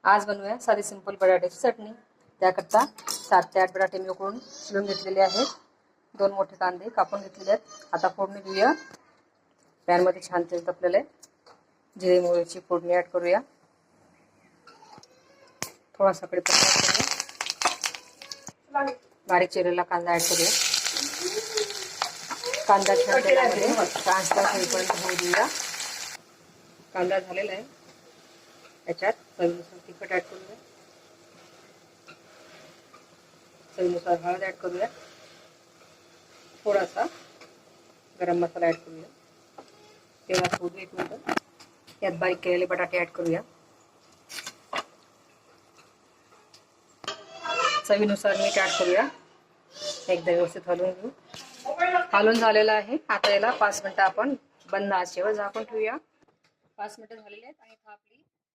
आज बनवूया साधी सिंपल बटाट्याची चटणी। त्याकरता 7 ते 8 बटाटे मी उकळून शिजवून घेतलेले आहेत। 2 मोठे कांदे कापून घेतलेले आहेत। आता फोडणी देऊया। पॅन मध्ये छान तेल तापलेले आहे। जिरे मोहरीची फोडणी ऍड करूया। थोडासा कढीपत्ता करूया। बारीक चिरलेला कांदा ऍड करूया। कांदा छान तेलामध्ये ट्रान्सफर होईपर्यंत होऊ देऊया। कांदा झालेला आहे। याच्यात चवीनुसार तिखट ऍड करूया। चवीनुसार हळद ऍड करूया। थोडासा गरम मसाला ऍड करूया। तेलात होऊ 1 मिनिट। यात बारीक केलेले बटाटे ऍड करूया। चवीनुसार मीठ ऍड करूया। एकदा व्यवस्थित हलवून घेऊ। हलवून झालेलं आहे। आता याला 5 मिनिटं आपण बंद आचेवर झाकून ठेवूया। 5 मिनिटं झालेली आहेत आणि आपली